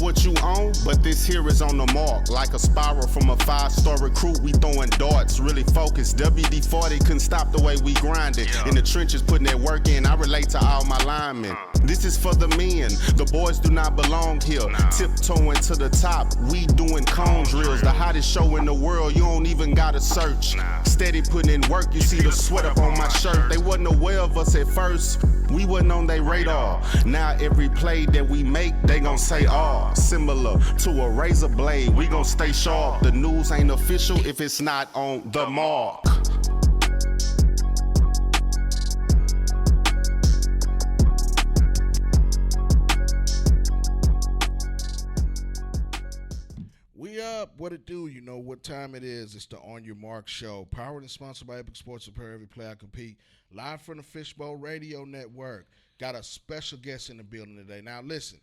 what you own, but this here is on the mark. Like a spiral from a 5-star recruit, we throwing darts, really focused. WD-40 couldn't stop the way we grind it. In the trenches, putting that work in, I relate to all my linemen. This is for the men, the boys do not belong here. Tiptoeing to the top, we doing cone drills. The hottest show in the world, you don't even gotta search. Steady putting in work, you see the sweat up on my shirt. They wasn't aware of us at first, we wasn't on their radar. Now every play that we make, they gon' say, "Oh, similar to a razor blade, we gon' stay sharp." The news ain't official if it's not on the mark. We up. What it do? You know what time it is. It's the On Your Mark show. Powered and sponsored by Epic Sports Apparel. Every play I compete. Live from the Fishbowl Radio Network. Got a special guest in the building today. Now, listen.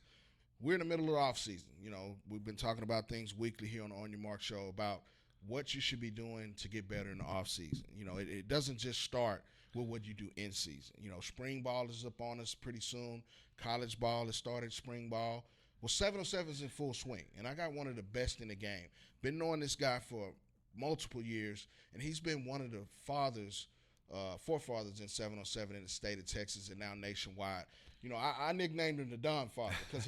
We're in the middle of the offseason. You know, we've been talking about things weekly here on the On Your Mark show about what you should be doing to get better in the offseason. You know, it doesn't just start with what you do in season. You know, spring ball is up on us pretty soon. College ball has started, spring ball. Well, 707 is in full swing, and I got one of the best in the game. Been knowing this guy for multiple years, and he's been one of the forefathers in 707 in the state of Texas and now nationwide. You know, I nicknamed him the Don Father because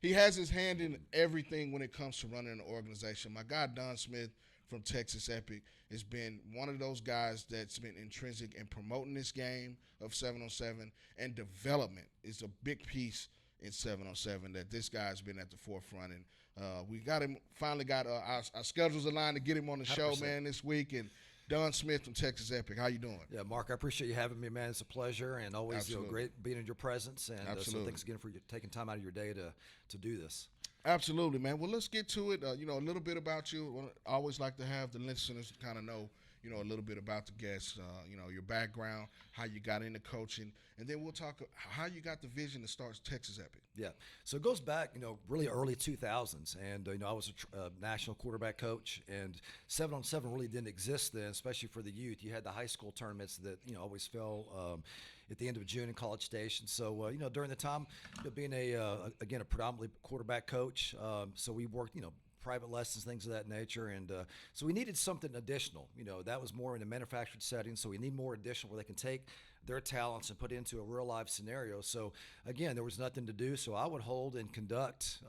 he has his hand in everything when it comes to running an organization. My guy Don Smith from Texas Epic has been one of those guys that's been intrinsic in promoting this game of 707, and development is a big piece in 707 that this guy's been at the forefront. And we got him, finally got our schedules aligned to get him on the 100%. Show, man, this week. And Don Smith from Texas Epic. How you doing? Yeah, Mark, I appreciate you having me, man. It's a pleasure, and always great being in your presence. And so thanks again for you taking time out of your day to do this. Absolutely, man. Well, let's get to it. You know, a little bit about you. I always like to have the listeners kind of know, you know, a little bit about the guests, you know, your background, how you got into coaching, and then we'll talk how you got the vision to start Texas Epic. Yeah, so it goes back, you know, really early 2000s, and, you know, I was a national quarterback coach, and 7-on-7 really didn't exist then, especially for the youth. You had the high school tournaments that, you know, always fell at the end of June in College Station. So, you know, during the time, you know, being again, a predominantly quarterback coach, so we worked, you know, private lessons, things of that nature. And so we needed something additional. You know, that was more in a manufactured setting, so we need more additional where they can take their talents and put it into a real life scenario. So again, there was nothing to do, so I would hold and conduct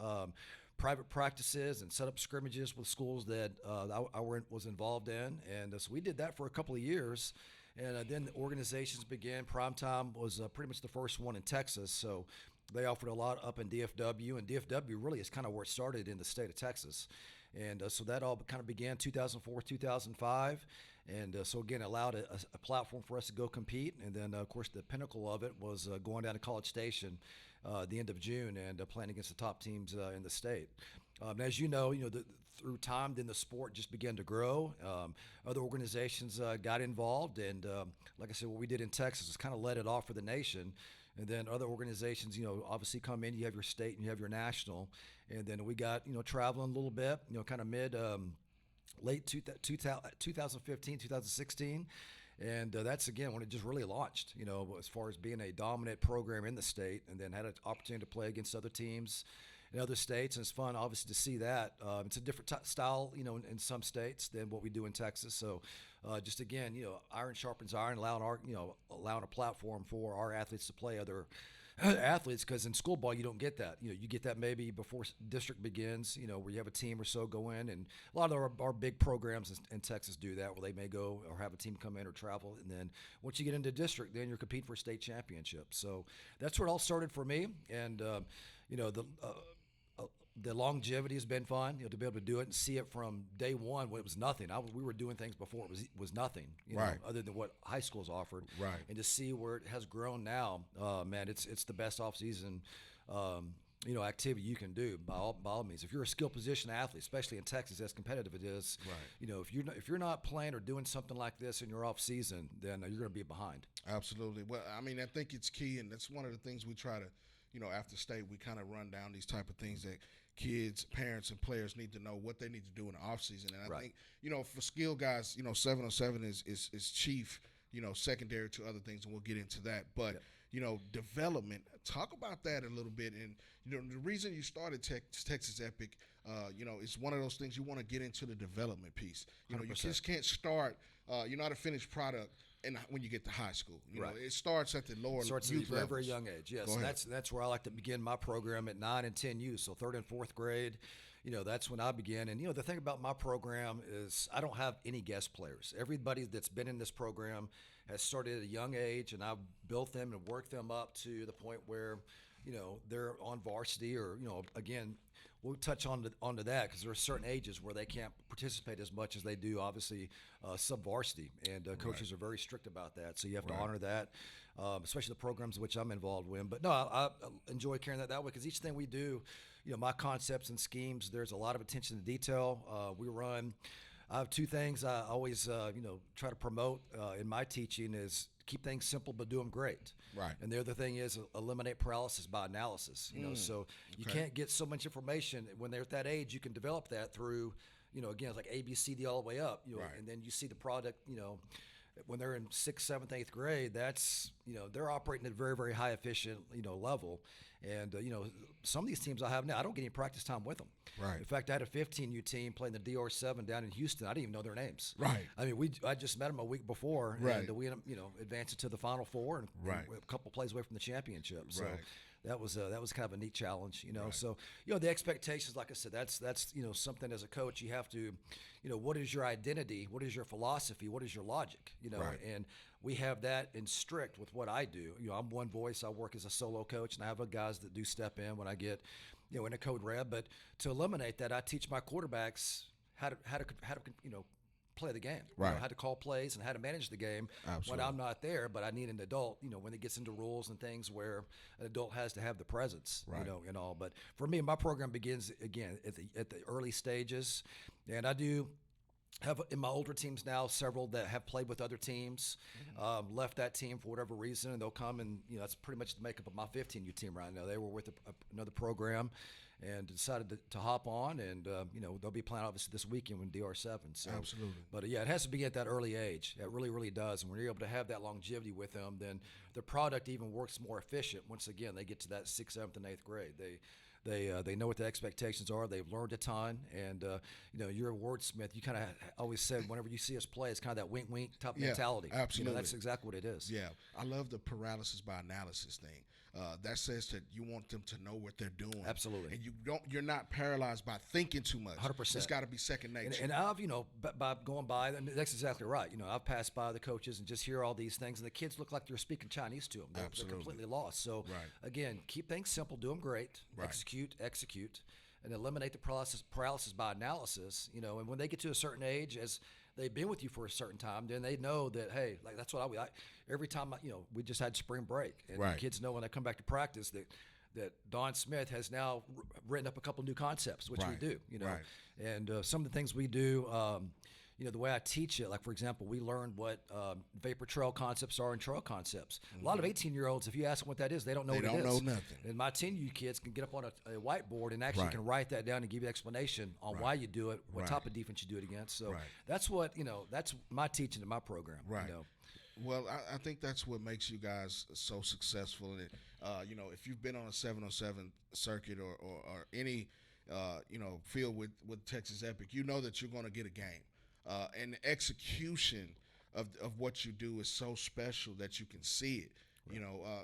private practices and set up scrimmages with schools that I was involved in. And so we did that for a couple of years. And then the organizations began. Primetime was pretty much the first one in Texas. So they offered a lot up in DFW, and DFW really is kind of where it started in the state of Texas. And so that all kind of began 2004, 2005. And so, again, allowed a platform for us to go compete. And then, of course, the pinnacle of it was going down to College Station the end of June and playing against the top teams in the state. As you know, through time, then the sport just began to grow. Other organizations got involved. And like I said, what we did in Texas is kind of let it off for the nation. And then other organizations, you know, obviously come in. You have your state and you have your national. And then we got, you know, traveling a little bit, you know, kind of late 2015, 2016. And that's, again, when it just really launched, you know, as far as being a dominant program in the state, and then had an opportunity to play against other teams in other states. And it's fun, obviously, to see that. It's a different style, you know, in some states than what we do in Texas. So just, again, you know, iron sharpens iron, allowing a platform for our athletes to play other athletes, because in school ball you don't get that. You know, you get that maybe before district begins, you know, where you have a team or so go in, and a lot of our big programs in Texas do that, where they may go or have a team come in or travel, and then once you get into district, then you're competing for a state championship. So that's where it all started for me. And you know, the longevity has been fun, you know, to be able to do it and see it from day one when it was nothing. We were doing things before it was nothing, you know, other than what high schools offered. Right. And to see where it has grown now, man, it's the best off-season, you know, activity you can do by all means. If you're a skill position athlete, especially in Texas, as competitive it is, you know, if you're not playing or doing something like this in your off-season, then you're going to be behind. Absolutely. Well, I mean, I think it's key, and that's one of the things we try to, you know, after state, we kind of run down these type of things that kids, parents, and players need to know what they need to do in the offseason. And I think, you know, for skill guys, you know, 707 is chief, you know, secondary to other things, and we'll get into that. But, development. Talk about that a little bit. And the reason you started Texas Epic, it's one of those things you want to get into the development piece. You 100%. just can't start. You're not a finished product. And when you get to high school, it starts at the lower starts youth at a very, levels. very young age. Yes, that's where I like to begin my program at 9 and 10 youth. So 3rd and 4th grade, that's when I begin. And the thing about my program is I don't have any guest players. Everybody that's been in this program has started at a young age, and I've built them and worked them up to the point where they're on varsity, or again, we'll touch onto that because there are certain ages where they can't participate as much as they do, obviously, sub-varsity, and coaches are very strict about that. So you have to honor that, especially the programs which I'm involved with. But no, I enjoy carrying that way because each thing we do, my concepts and schemes, there's a lot of attention to detail. I have 2 things I always, try to promote in my teaching is keep things simple but do them great. Right. And the other thing is eliminate paralysis by analysis. So you can't get so much information when they're at that age. You can develop that through, again, it's like A, B, C, D all the way up. And then you see the product. When they're in 6th, 7th, 8th grade, that's they're operating at a very, very high efficient level. And some of these teams I have now, I don't get any practice time with them. Right. In fact, I had a 15U team playing the DR7 down in Houston. I didn't even know their names. Right. I mean, I just met them a week before, Right. and we ended up advancing to the Final Four and a couple plays away from the championship. So. Right. That was kind of a neat challenge, Right. So the expectations, like I said, that's something as a coach you have to, what is your identity, what is your philosophy, what is your logic, Right. and we have that in strict with what I do. I'm one voice. I work as a solo coach, and I have guys that do step in when I get, in a code red. But to eliminate that, I teach my quarterbacks how to play the game, Right. How to call plays and how to manage the game Absolutely. when I'm not there. But I need an adult, when it gets into rules and things where an adult has to have the presence, Right. and all. But for me, my program begins again at the early stages, and I do have in my older teams now several that have played with other teams, left that team for whatever reason, and they'll come and that's pretty much the makeup of my 15U team right now. They were with another program and decided to hop on, and they'll be playing obviously this weekend with DR7. So, Absolutely. But it has to be at that early age. It really, really does. And when you're able to have that longevity with them, then the product even works more efficient. Once again, they get to that 6th, 7th, and 8th grade. They know what the expectations are. They've learned a ton, and you're a wordsmith. You kind of always said whenever you see us play, it's kind of that wink type mentality. Absolutely. That's exactly what it is. Yeah, I love the paralysis by analysis thing. That says that you want them to know what they're doing. Absolutely. And you're not paralyzed by thinking too much. 100%. It's got to be second nature. And I've, by going by, and that's exactly right. I've passed by the coaches and just hear all these things, and the kids look like they're speaking Chinese to them. They're completely lost. So, again, keep things simple, do them great, Right. execute, and eliminate the paralysis by analysis. And when they get to a certain age, as they've been with you for a certain time, then they know that, hey, like that's what every time, we just had spring break, and Right. the kids know when they come back to practice that Don Smith has now written up a couple new concepts, which we Right. do, Right. And some of the things we do, the way I teach it, like, for example, we learned what vapor trail concepts are and trail concepts. A lot of 18-year-olds, if you ask them what that is, they don't know what it is. They don't know nothing. And my 10U kids can get up on a whiteboard and actually Right. can write that down and give you explanation on why you do it, what Right. type of defense you do it against. So Right. that's what, that's my teaching in my program. Right. Well, I think that's what makes you guys so successful. And if you've been on a 707 circuit or any field with Texas Epic, you know that you're going to get a game. And the execution of what you do is so special that you can see it.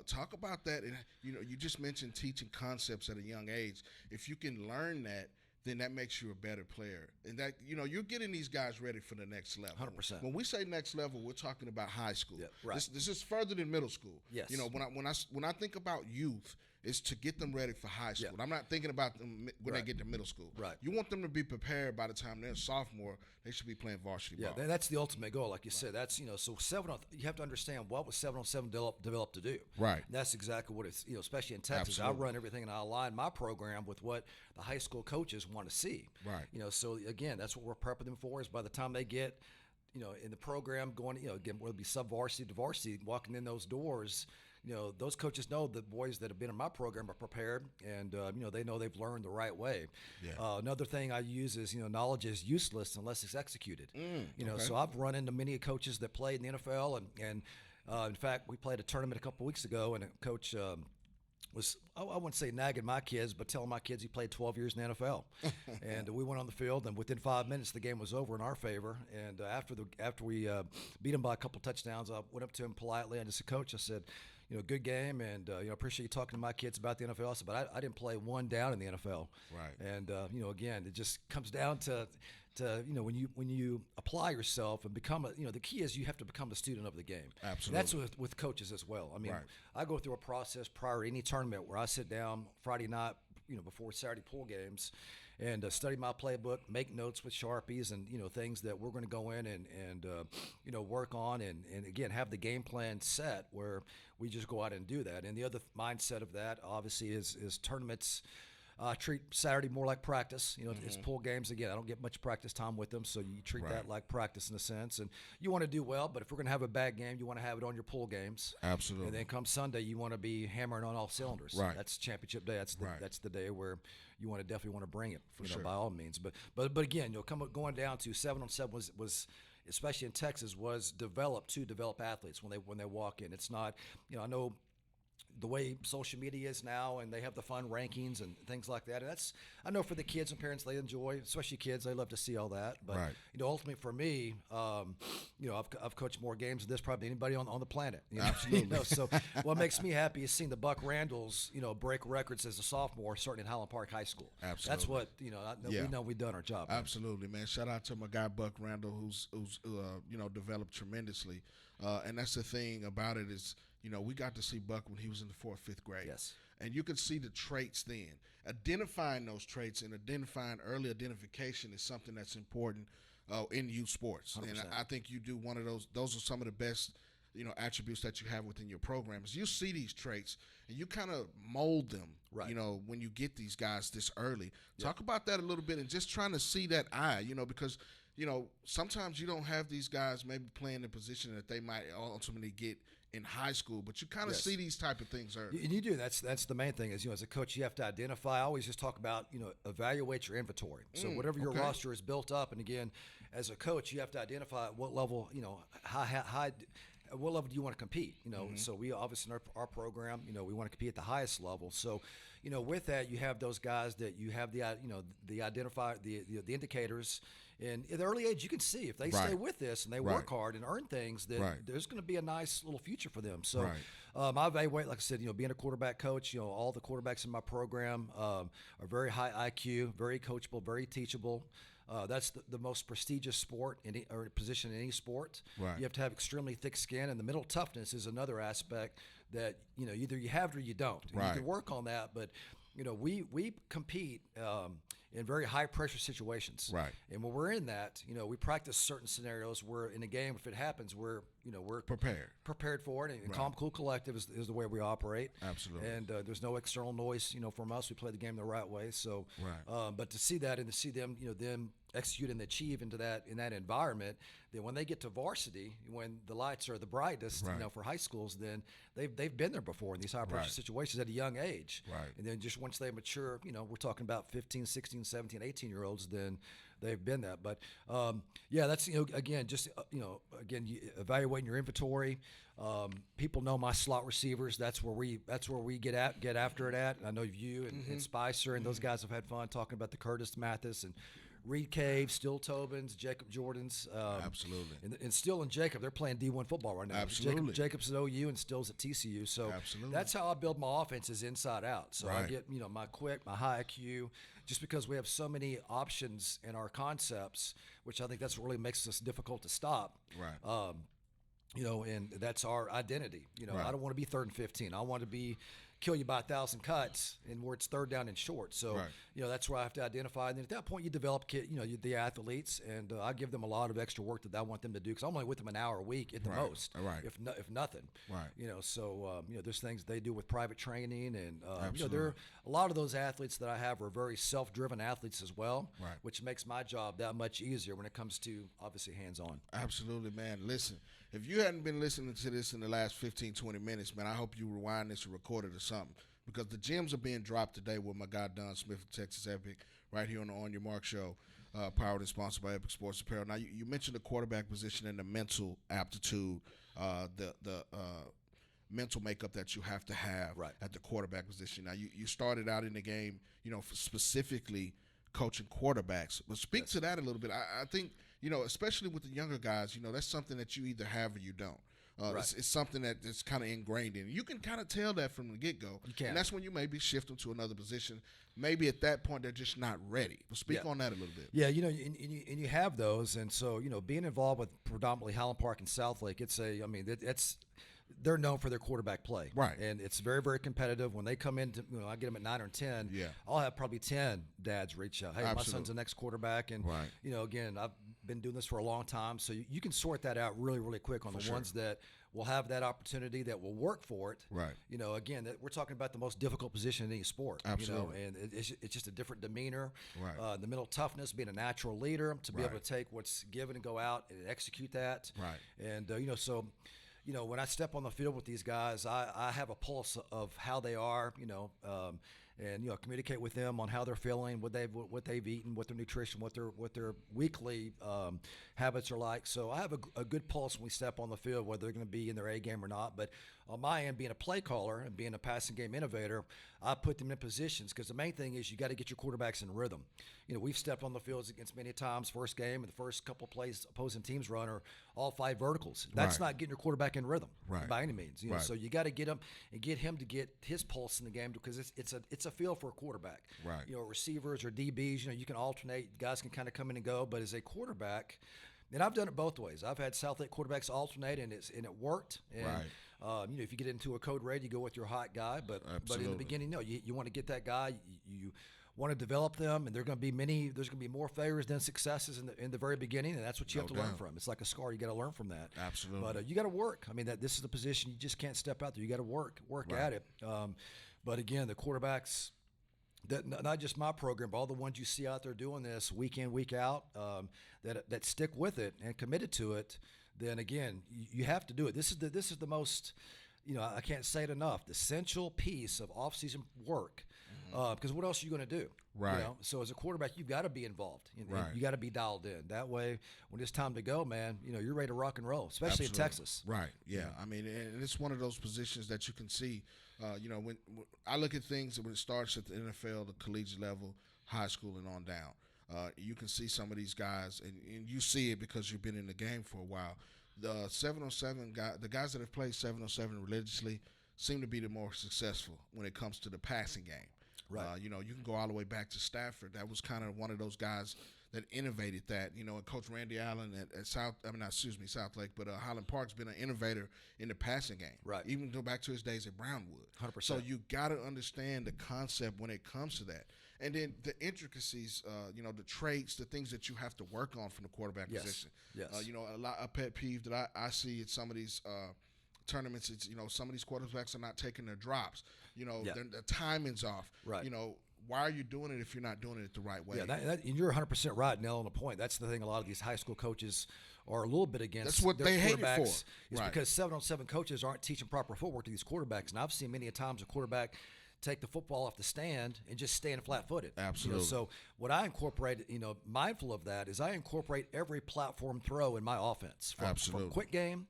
Talk about that. And you just mentioned teaching concepts at a young age. If you can learn that, then that makes you a better player. And that, you're getting these guys ready for the next level. 100%. When we say next level, we're talking about high school. Yeah, right. This is further than middle school. Yes. When I think about youth, it's to get them ready for high school. Yeah. I'm not thinking about them when they get to middle school. Right. You want them to be prepared by the time they're a sophomore. They should be playing varsity ball. Yeah, that's the ultimate goal, like you said. That's so you have to understand what was 7-on-7 developed to do. Right. And that's exactly what it's especially in Texas. Absolutely. I run everything and I align my program with what the high school coaches want to see. Right. So again, that's what we're prepping them for. Is by the time they get in the program going, again, whether it be sub varsity to varsity, walking in those doors. Those coaches know the boys that have been in my program are prepared, and they know they've learned the right way. Yeah. Another thing I use is knowledge is useless unless it's executed. Okay. So I've run into many coaches that played in the NFL and In fact, we played a tournament a couple weeks ago, and a coach was, I wouldn't say nagging my kids, but telling my kids he played 12 years in the NFL. And we went on the field, and within 5 minutes, the game was over in our favor. And after we beat him by a couple touchdowns, I went up to him politely and I said, "Coach," I said, good game, and appreciate you talking to my kids about the NFL. I said, but I didn't play one down in the NFL. Right. And again, it just comes down to when you apply yourself and become the key is you have to become a student of the game. Absolutely. And that's with coaches as well. I mean, Right. I go through a process prior to any tournament where I sit down Friday night, before Saturday pool games, and study my playbook, make notes with Sharpies, and things that we're going to go in and work on, and again have the game plan set where we just go out and do that. And the other mindset of that obviously is tournaments. Treat Saturday more like practice. It's pool games. Again, I don't get much practice time with them, so you treat Right. that like practice in a sense. And you want to do well, but if we're going to have a bad game, you want to have it on your pool games. Absolutely. And then come Sunday, you want to be hammering on all cylinders. Right. That's championship day. Right. That's the day where you definitely want to bring it. For sure. By all means. But again, going down to 7-on-7 was especially in Texas was developed to develop athletes when they walk in. It's not I know the way social media is now, and they have the fun rankings and things like that. And I know for the kids and parents, they enjoy, especially kids, they love to see all that. But Right. Ultimately for me, I've coached more games than this probably anybody on the planet. Absolutely. So what makes me happy is seeing the Buck Randalls, break records as a sophomore, starting at Highland Park High School. Absolutely. That's what Yeah. we know we've done our job. Man. Absolutely, man. Shout out to my guy Buck Randall, who's developed tremendously. And that's the thing about it is, we got to see Buck when he was in the 4th, 5th grade. Yes. And you could see the traits then. Identifying those traits and identifying early identification is something that's important in youth sports. 100%. And I think you do one of those. Those are some of the best, attributes that you have within your programs. You see these traits and you kind of mold them, Right. when you get these guys this early. Talk about that a little bit and just trying to see that eye, because sometimes you don't have these guys maybe playing the position that they might ultimately get in high school, but you kind of Yes. see these type of things early. And you do. That's the main thing is, as a coach, you have to identify. I always just talk about, evaluate your inventory. So whatever your okay. roster is built up, and again, as a coach, you have to identify at what level, high at what level do you want to compete? So we obviously in our program, we want to compete at the highest level. So, with that, you have those guys that you have the identify the indicators. And at the early age, you can see if they Right. stay with this and they Right. work hard and earn things, that Right. there's going to be a nice little future for them. So Right. I evaluate, like I said, being a quarterback coach, all the quarterbacks in my program are very high IQ, very coachable, very teachable. That's the most prestigious sport or position in any sport. Right. You have to have extremely thick skin, and the mental toughness is another aspect that either you have it or you don't. And Right. you can work on that, but we compete in very high pressure situations. Right. And when we're in that, we practice certain scenarios where in a game, if it happens, we're prepared for it. And Right. calm, cool, collective is the way we operate. Absolutely. And there's no external noise, from us. We play the game the right way. So, Right. but to see that and to see them, them execute and achieve in that environment, then when they get to varsity, when the lights are the brightest, Right. for high schools, then they've been there before in these high pressure Right. situations at a young age. Right. And then just once they mature, we're talking about 15, 16, 17, 18-year-olds, then they've been that. But that's again, just evaluating your inventory. People know my slot receivers. That's where we get after it at. And I know you and Spicer and those guys have had fun talking about the Curtis Mathis and Reed Cave, Still Tobins, Jacob Jordans. Absolutely. And Still and Jacob, they're playing D1 football right now. Absolutely. Jacob's at OU and Still's at TCU. So Absolutely. that's how I build my offenses inside out. So I Right. get, my quick, my high IQ, just because we have so many options in our concepts, which I think that's what really makes us difficult to stop. Right. And that's our identity. Right. I don't want to be 3rd and 15. I want to kill you by 1,000 cuts and where it's 3rd down and short. So, Right. that's where I have to identify. And then at that point, you develop the athletes, and I give them a lot of extra work that I want them to do because I'm only with them an hour a week at the Right. most, Right. if nothing. Right. So there's things they do with private training, and Absolutely. there are a lot of those athletes that I have are very self-driven athletes as well, Right. which makes my job that much easier when it comes to obviously hands-on. Absolutely, man. Listen, if you hadn't been listening to this in the last 15, 20 minutes, man, I hope you rewind this or record it or something because the gems are being dropped today with my guy Don Smith of Texas Epic. right here on the On Your Mark show, powered and sponsored by Epic Sports Apparel. Now, you mentioned the quarterback position and the mental aptitude, the mental makeup that you have to have at the quarterback position. Now, you started out in the game, specifically coaching quarterbacks. But speak to that a little bit. I think, especially with the younger guys, that's something that you either have or you don't. It's something that's kind of ingrained in you. You can kind of tell that from the get-go. You can. And that's when you maybe shift them to another position. Maybe at that point they're just not ready. But speak on that a little bit. Yeah, and you have those. And so, being involved with predominantly Highland Park and Southlake, they're known for their quarterback play. Right. And it's very, very competitive. When they come in, I get them at 9 or 10, I'll have probably 10 dads reach out. Hey, my son's the next quarterback. And, again, I've been doing this for a long time. So you can sort that out really, really quick on the ones that will have that opportunity, that will work for it. Right. Again, we're talking about the most difficult position in any sport. Absolutely. And it's just a different demeanor. Right. The mental toughness, being a natural leader, to be able to take what's given and go out and execute that. Right. And, so – when I step on the field with these guys, I have a pulse of how they are, and communicate with them on how they're feeling, what they've eaten, what their nutrition, what their weekly habits are like. So I have a good pulse when we step on the field, whether they're going to be in their A game or not. But on my end, being a play caller and being a passing game innovator, I put them in positions, because the main thing is you got to get your quarterbacks in rhythm. We've stepped on the fields against many times, first game, and the first couple of plays opposing teams run are all 5 verticals. That's not getting your quarterback in rhythm by any means. So you got to get him and get him to get his pulse in the game, because it's a feel for a quarterback. Right. Receivers or DBs, you can alternate. Guys can kind of come in and go, but as a quarterback, and I've done it both ways. I've had Southlake quarterbacks alternate, and it worked. And, if you get into a code red, you go with your hot guy. But in the beginning, no, you want to get that guy. You want to develop them, and there's going to be more failures than successes in the very beginning, and that's what you have to learn from. It's like a scar. You got to learn from that. Absolutely. But you got to work. I mean, this is the position you just can't step out there. You got to work at it. But again, the quarterbacks. Not just my program, but all the ones you see out there doing this week in, week out, that stick with it and committed to it. Then again, you have to do it. This is the most, I can't say it enough, the essential piece of off-season work. Because what else are you going to do? Right. So as a quarterback, you've got to be involved. You got to be dialed in. That way, when it's time to go, man, you're ready to rock and roll, especially in Texas. Right. Yeah. I mean, and it's one of those positions that you can see. When I look at things when it starts at the NFL, the collegiate level, high school, and on down, you can see some of these guys, and you see it because you've been in the game for a while. The 707 guy, the guys that have played 707 religiously, seem to be the more successful when it comes to the passing game. Right. You can go all the way back to Stafford. That was kind of one of those guys that innovated that. And Coach Randy Allen at Southlake, but Highland Park's been an innovator in the passing game. Right. Even go back to his days at Brownwood. 100%. So you got to understand the concept when it comes to that. And then the intricacies, the traits, the things that you have to work on from the quarterback position. Yes. A pet peeve that I see at some of these tournaments, it's, some of these quarterbacks are not taking their drops. The timing's off. Right. Why are you doing it if you're not doing it the right way? Yeah, and you're 100% right, Nell, on the point. That's the thing a lot of these high school coaches are a little bit against. That's what their they hate it quarterbacks. for. It's because 7-on-7 coaches aren't teaching proper footwork to these quarterbacks. And I've seen many a times a quarterback take the football off the stand and just stand flat-footed. Absolutely. So what I incorporate, mindful of that, is I incorporate every platform throw in my offense. From quick game,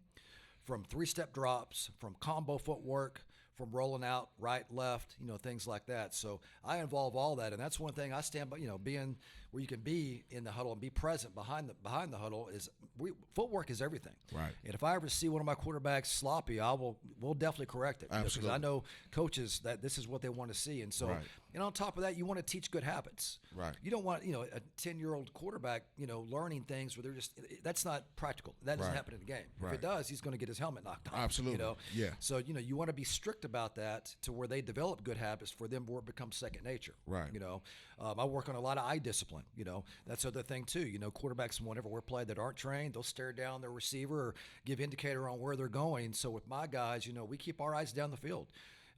from 3-step drops, from combo footwork, from rolling out right, left, things like that. So I involve all that, and that's one thing I stand by. Being where you can be in the huddle and be present behind the huddle footwork is everything. Right. And if I ever see one of my quarterbacks sloppy, we'll definitely correct it. Because I know coaches that this is what they want to see, and so and on top of that, you want to teach good habits. Right. You don't want a 10-year-old quarterback learning things where that's not practical. That doesn't happen in the game. Right. If it does, he's going to get his helmet knocked off. Absolutely. Yeah. So you want to be strict about that to where they develop good habits for them where it becomes second nature. Right. I work on a lot of eye discipline. That's the other thing too. Quarterbacks, whenever we're played that aren't trained, they'll stare down their receiver or give indicator on where they're going. So with my guys, we keep our eyes down the field.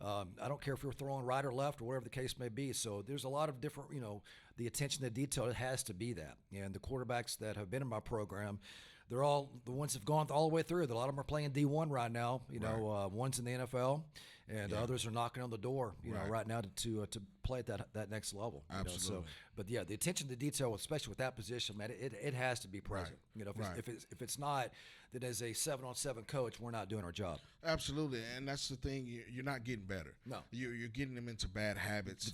I don't care if you're throwing right or left or whatever the case may be. So there's a lot of different, the attention to detail, it has to be that. And the quarterbacks that have been in my program, they're all the ones that have gone all the way through. A lot of them are playing D1 right now. One's in the NFL. and others are knocking on the door, you know, right now to play at that next level. Absolutely. You know? So, but yeah, the attention to detail, especially with that position, man, it has to be present. You know, if it's not, then as a 7-on-7 coach, we're not doing our job. Absolutely, and that's the thing. You're not getting better. No, you're getting them into bad habits.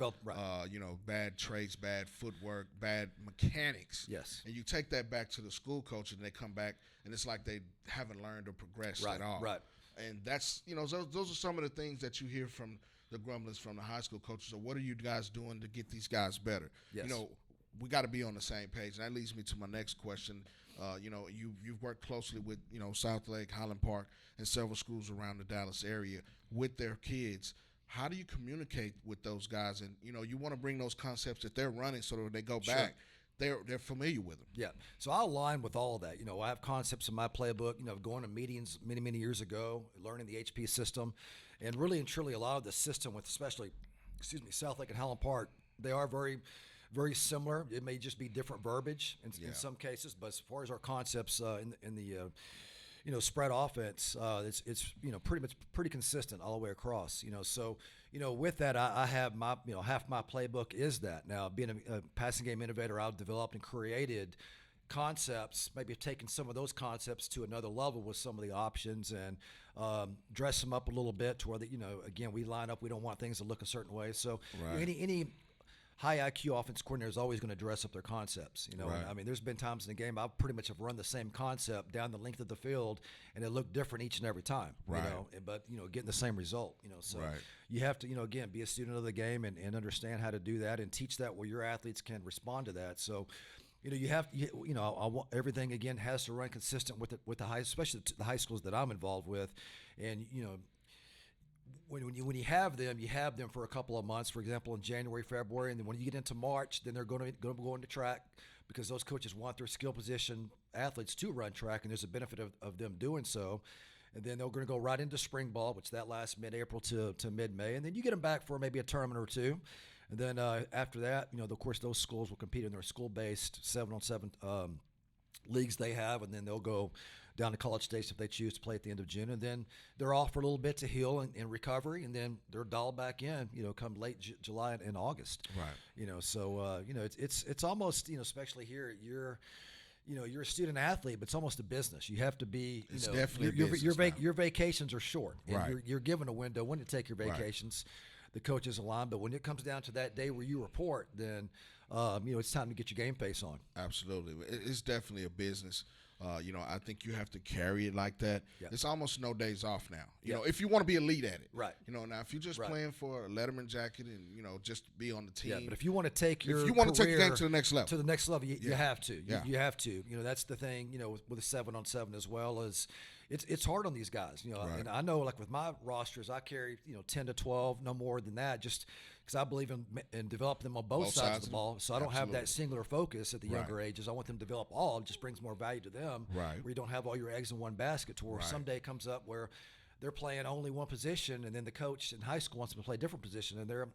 You know, bad traits, bad footwork, bad mechanics. Yes. And you take that back to the school coach, and they come back, and it's like they haven't learned or progressed at all. Right. And that's, you know, those are some of the things that you hear from the grumblings from the high school coaches. So what are you guys doing to get these guys better? Yes. You know, we got to be on the same page. And that leads me to my next question. You know, you've worked closely with, you know, South Lake, Highland Park, and several schools around the Dallas area with their kids. How do you communicate with those guys? And, you know, you want to bring those concepts that they're running so that when they go back, they're familiar with them. Yeah. So I align with all of that. You know, I have concepts in my playbook, you know, going to meetings many years ago, learning the HP system, and really and truly a lot of the system with especially, South Lake and Highland Park, they are very, very similar. It may just be different verbiage in some cases, but as far as our concepts in the you know, spread offense, it's you know, pretty consistent all the way across. You know, so you know, with that, I have my, you know, half my playbook is that. Now, being a passing game innovator, I've developed and created concepts, maybe taking some of those concepts to another level with some of the options and dress them up a little bit to where you know, again, we line up. We don't want things to look a certain way. So any high IQ offense coordinator is always going to dress up their concepts. You know, I mean, there's been times in the game I've pretty much have run the same concept down the length of the field, and it looked different each and every time. You know, but you know, getting the same result. You know, so you have to, you know, again, be a student of the game and understand how to do that and teach that where your athletes can respond to that. So, you know, you know, I want everything again has to run consistent with the high, especially the high schools that I'm involved with, and you know. When you have them for a couple of months, for example, in January, February, and then when you get into March, then they're going to go into track because those coaches want their skill position athletes to run track, and there's a benefit of them doing so. And then they're going to go right into spring ball, which that lasts mid-April to mid-May, and then you get them back for maybe a tournament or two. And then after that, you know, of course, those schools will compete in their school-based 7-on-7 leagues they have, and then they'll go down to college stage if they choose to play at the end of June, and then they're off for a little bit to heal and recovery, and then they're dialed back in, you know, come late July and August. You know, so you know, it's almost, you know, especially here, you're a student athlete, but it's almost a business. You have to be, you know, definitely your vacations are short, and you're given a window when to take your vacations. The coaches align, but when it comes down to that day where you report, then you know, it's time to get your game face on. Absolutely, it's definitely a business. You know, I think you have to carry it like that. It's almost no days off now. You know, if you want to be elite at it. You know, now if you're just playing for a Letterman jacket and, you know, just be on the team. But if you want to take your take your game to the next level. You have to. You have to. You know, that's the thing, you know, with a 7-on-7 as well as it's hard on these guys, you know. And I know, like with my rosters, I carry, you know, 10 to 12, no more than that, just because I believe in developing them on both sides of the ball. So I don't have that singular focus at the younger ages. I want them to develop all. It just brings more value to them. Where you don't have all your eggs in one basket. To where someday it comes up where they're playing only one position, and then the coach in high school wants them to play a different position, and they're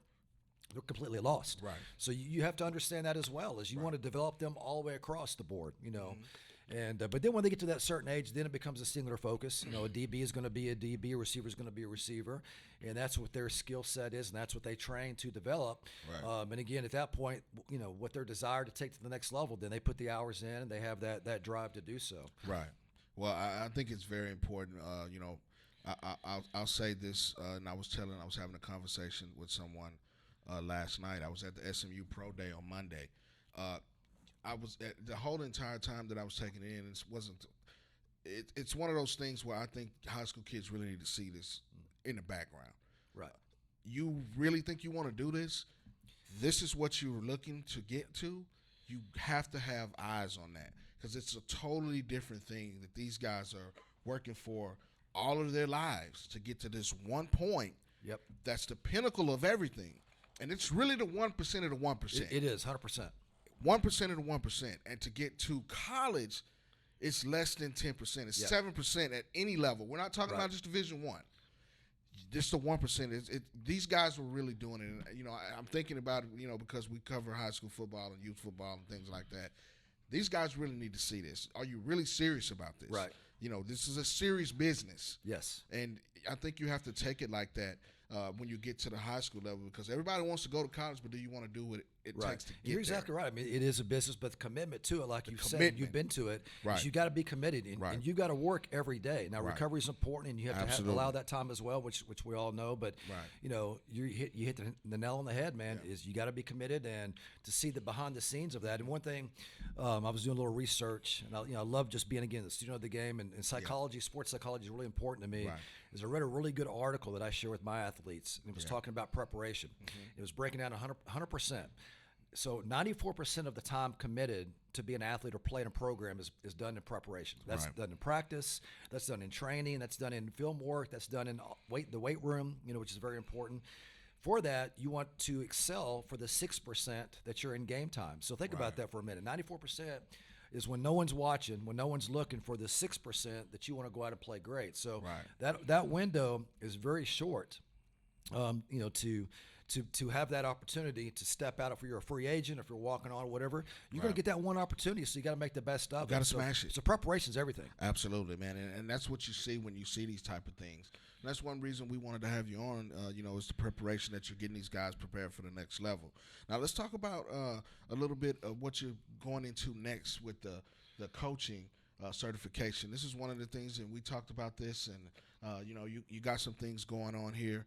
completely lost. So you have to understand that as well, as you want to develop them all the way across the board. You know. And but then when they get to that certain age, then it becomes a singular focus. You know, a DB is going to be a DB, a receiver is going to be a receiver, and that's what their skill set is, and that's what they train to develop. And again, at that point, you know, what their desire to take to the next level, then they put the hours in, and they have that drive to do so. Well, I think it's very important. You know, I'll say this, and I was having a conversation with someone last night. I was at the SMU Pro Day on Monday. I was the whole entire time that I was taking it in. It's one of those things where I think high school kids really need to see this in the background. You really think you want to do this? This is what you're looking to get to. You have to have eyes on that, because it's a totally different thing that these guys are working for all of their lives to get to this one point. That's the pinnacle of everything, and it's really the 1% of the 1%. It is 100%. 1% of the 1%, and to get to college, it's less than 10%. It's 7% at any level. We're not talking about just Division I. Just the 1%. These guys were really doing it. And, you know, I'm thinking about it, you know, because we cover high school football and youth football and things like that. These guys really need to see this. Are you really serious about this? You know, this is a serious business. And I think you have to take it like that. when you get to the high school level, because everybody wants to go to college, but do you want to do what it takes to get You're exactly right. I mean, it is a business, but the commitment to it, like you said, you've been to it, is you got to be committed, and you got to work every day. Now, recovery is important, and you have to allow that time as well, which we all know. But you know, you hit the nail on the head, man. Is you got to be committed, and to see the behind the scenes of that. And one thing, I was doing a little research, and I love just being a student of the game, and psychology, sports psychology is really important to me. Is I read a really good article that I share with my athletes, and it was talking about preparation. It was breaking down 100%. So 94% of the time committed to be an athlete or play in a program is done in preparation. That's done in practice. That's done in training. That's done in film work. That's done in the weight room, which is very important. For that, you want to excel for the 6% that you're in game time. So think about that for a minute. 94% is when no one's watching, when no one's looking, for the 6% that you want to go out and play great. So that window is very short, to have that opportunity to step out. If you're a free agent, if you're walking on, whatever, you're going to get that one opportunity, so you got to make the best of it. Got to smash it. So preparation's everything. Absolutely, man, and that's what you see when you see these type of things. And that's one reason we wanted to have you on, is the preparation that you're getting these guys prepared for the next level. Now, let's talk about a little bit of what you're going into next with the coaching certification. This is one of the things, and we talked about this, and you got some things going on here.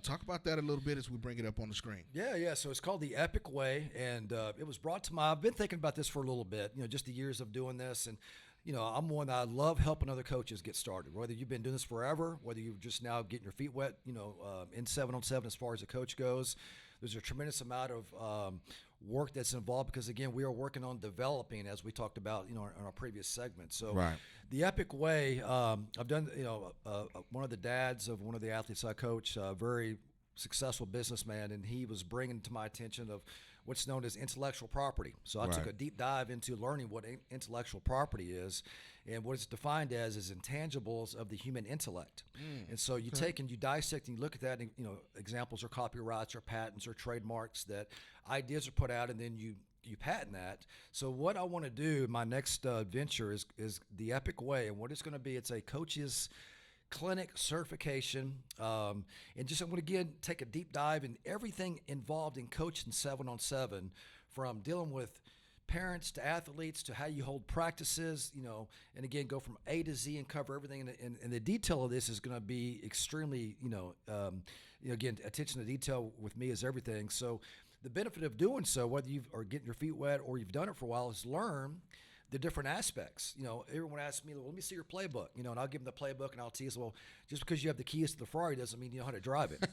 Talk about that a little bit as we bring it up on the screen. Yeah. So it's called the Epic Way, and it was brought to I've been thinking about this for a little bit, just the years of doing this, and I'm one that I love helping other coaches get started. Whether you've been doing this forever, whether you're just now getting your feet wet, in 7-on-7 as far as a coach goes, there's a tremendous amount of work that's involved, because again, we are working on developing, as we talked about, in our previous segment. So the Epic Way, I've done, one of the dads of one of the athletes I coach, a very successful businessman, and he was bringing to my attention of what's known as intellectual property. So I took a deep dive into learning what intellectual property is, and what it's defined as is intangibles of the human intellect. And so you take and you dissect and you look at that, and examples are copyrights or patents or trademarks, that ideas are put out, and then you patent that. So what I want to do, my next venture is the Epic Way, and what it's going to be, it's a coach's clinic certification, and just I'm going to again take a deep dive in everything involved in coaching 7-on-7, from dealing with parents to athletes to how you hold practices, and again go from A to Z and cover everything. And the detail of this is going to be extremely, again, attention to detail with me is everything. So the benefit of doing so, whether you are getting your feet wet or you've done it for a while, is learn the different aspects. Everyone asks me, well, let me see your playbook, and I'll give them the playbook, and I'll tease, well, just because you have the keys to the Ferrari doesn't mean you know how to drive it.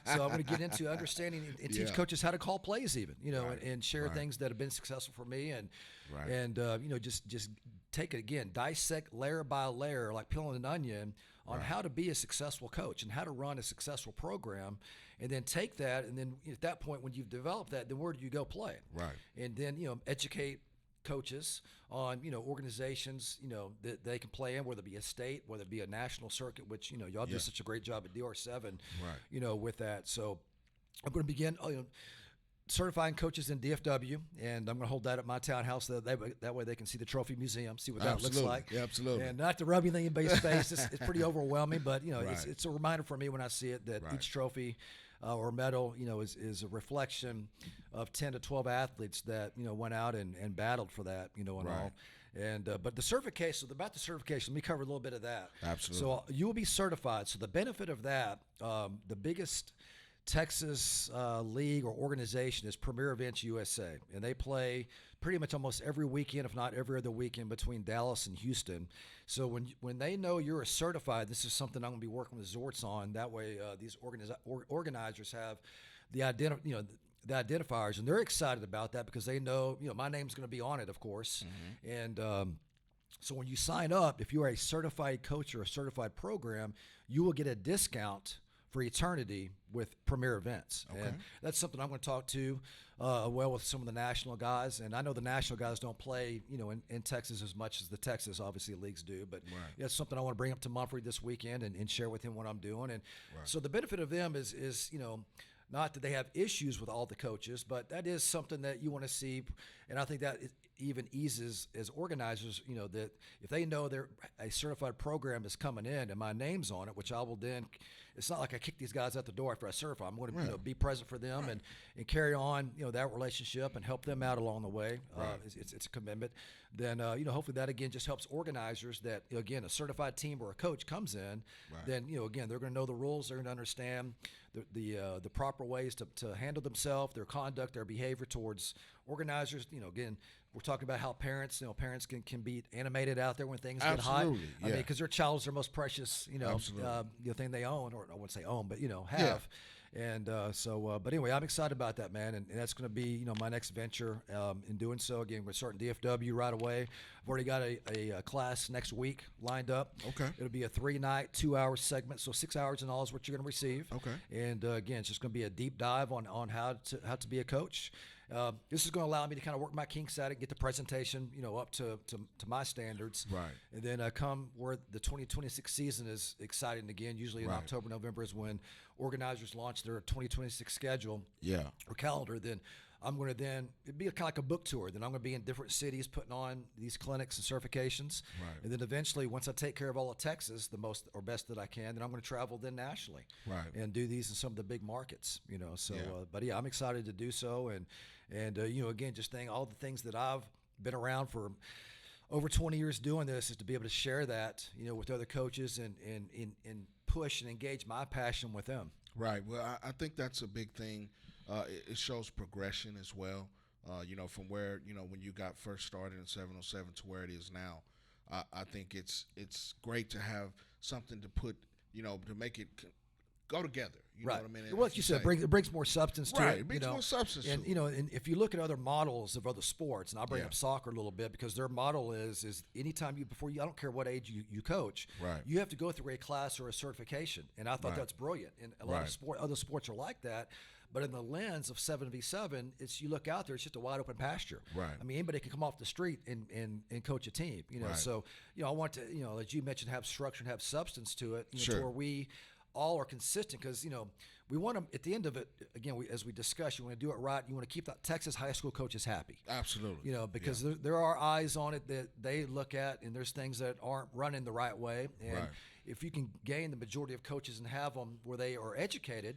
So I'm going to get into understanding and teach coaches how to call plays, even, and share things that have been successful for me, and just take it again, dissect layer by layer, like peeling an onion, on how to be a successful coach and how to run a successful program, and then take that, and then at that point, when you've developed that, then where do you go play? And then educate coaches on organizations that they can play in, whether it be a state, whether it be a national circuit, which y'all do such a great job at DR7 with that. So I'm going to begin certifying coaches in DFW, and I'm going to hold that at my townhouse, that way they can see the trophy museum, see what that looks like. Absolutely. And not to rub anything in anybody's face, it's pretty overwhelming, but it's a reminder for me when I see it that each trophy or medal, is a reflection of 10 to 12 athletes that, went out and battled for that, and all. And but the certification, about the certification, let me cover a little bit of that. Absolutely. So you will be certified. So the benefit of that, the biggest Texas league or organization is Premier Events USA, and they play pretty much almost every weekend, if not every other weekend, between Dallas and Houston. So when they know you're a certified, this is something I'm going to be working with Zorts on. That way, these organizers have the the identifiers, and they're excited about that, because they know my name's going to be on it, of course. And so when you sign up, if you are a certified coach or a certified program, you will get a discount for eternity with Premier Events. And that's something I'm going to talk to with some of the national guys. And I know the national guys don't play in Texas as much as the Texas obviously leagues do, but it's something I want to bring up to Mumphrey this weekend and share with him what I'm doing. And so the benefit of them is not that they have issues with all the coaches, but that is something that you want to see. And I think that even eases as organizers, that if they know a certified program is coming in and my name's on it, which I will then, it's not like I kick these guys out the door after I certify. I'm going to be present for them and carry on that relationship and help them out along the way. It's a commitment. Then hopefully that again just helps organizers that again a certified team or a coach comes in. Then again they're going to know the rules. They're going to understand the proper ways to handle themselves, their conduct, their behavior towards organizers. Again, we're talking about how parents can be animated out there when things get hot. I mean, because their child is their most precious, thing they own, or I wouldn't say own, but have. Yeah. And but anyway, I'm excited about that, man, and that's going to be my next venture. In doing so, again, we're starting DFW right away. I've already got a class next week lined up. Okay. It'll be a 3-night, 2-hour segment, so 6 hours in all is what you're going to receive. Okay. And again, it's just going to be a deep dive on how to be a coach. This is going to allow me to kind of work my kinks out and get the presentation, up to my standards. Right. And then come where the 2026 season is exciting again. Usually in October, November is when organizers launch their 2026 schedule or calendar. Then I'm going to it'd be kind of like a book tour. Then I'm going to be in different cities putting on these clinics and certifications. Right. And then eventually, once I take care of all of Texas, the most or best that I can, then I'm going to travel then nationally. Right. And do these in some of the big markets, So, but I'm excited to do so. And again, just think all the things that I've been around for over 20 years doing this is to be able to share that, with other coaches and push and engage my passion with them. Right. Well, I think that's a big thing. It shows progression as well. From where, when you got first started in 707 to where it is now. I think it's great to have something to put, to make it go together. You know what I mean? Well, like you said, it brings more substance to it. It brings more substance and, to it. And if you look at other models of other sports, and I'll bring up soccer a little bit because their model is anytime I don't care what age you coach, you have to go through a class or a certification. And I thought that's brilliant. And a lot of other sports are like that. But in the lens of 7v7, you look out there, it's just a wide open pasture. Right. I mean, anybody can come off the street and coach a team. So I want to as you mentioned, have structure and have substance to it. To where we all are consistent because we want to at the end of it again as we discuss, you want to do it right. You want to keep that Texas high school coaches happy. Absolutely. Because there are eyes on it that they look at, and there's things that aren't running the right way. And if you can gain the majority of coaches and have them where they are educated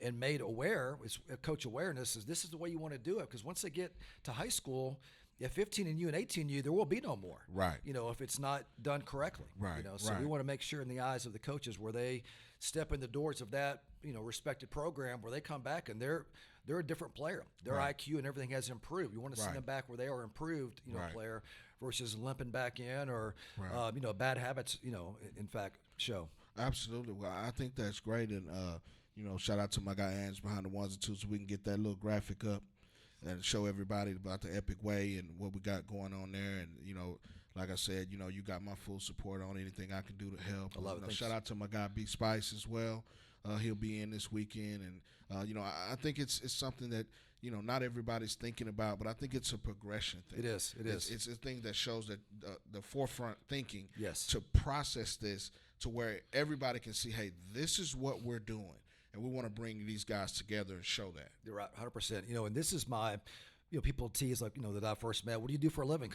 and made aware, it's coach awareness this is the way you want to do it. Because once they get to high school, 15 and you and 18 you, there will be no more. Right. If it's not done correctly. Right. So we want to make sure in the eyes of the coaches where they step in the doors of that, respected program where they come back and they're a different player. Their IQ and everything has improved. You want to send them back where they are improved, player versus limping back in or, bad habits, in fact, show. Absolutely. Well, I think that's great. And, shout out to my guy Ange behind the ones and twos so we can get that little graphic up and show everybody about the Epic Way and what we got going on there. And, like I said, you got my full support on anything I can do to help. I love it. Shout out to my guy B Spice as well. He'll be in this weekend. And, I think it's something that, not everybody's thinking about, but I think it's a progression thing. It is. It's a thing that shows that the forefront thinking to process this to where everybody can see, hey, this is what we're doing. And we want to bring these guys together and show that. You're right, 100%. And this is my, people tease like, that I first met. What do you do for a living?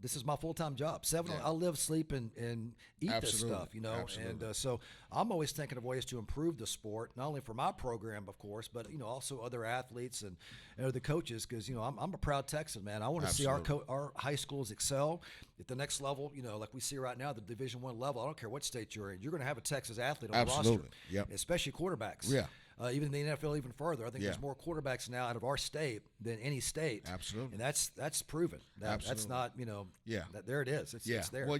This is my full-time job. I live, sleep, and eat this stuff. Absolutely. And so I'm always thinking of ways to improve the sport, not only for my program, of course, but also other athletes and other coaches. Because I'm a proud Texan, man. I want to see our high schools excel at the next level. Like we see right now, the Division I level. I don't care what state you're in. You're going to have a Texas athlete on the roster, especially quarterbacks. Yeah. Even in the NFL, even further. I think there's more quarterbacks now out of our state than any state. Absolutely. And that's proven. That's not, there it is. It's there. Well,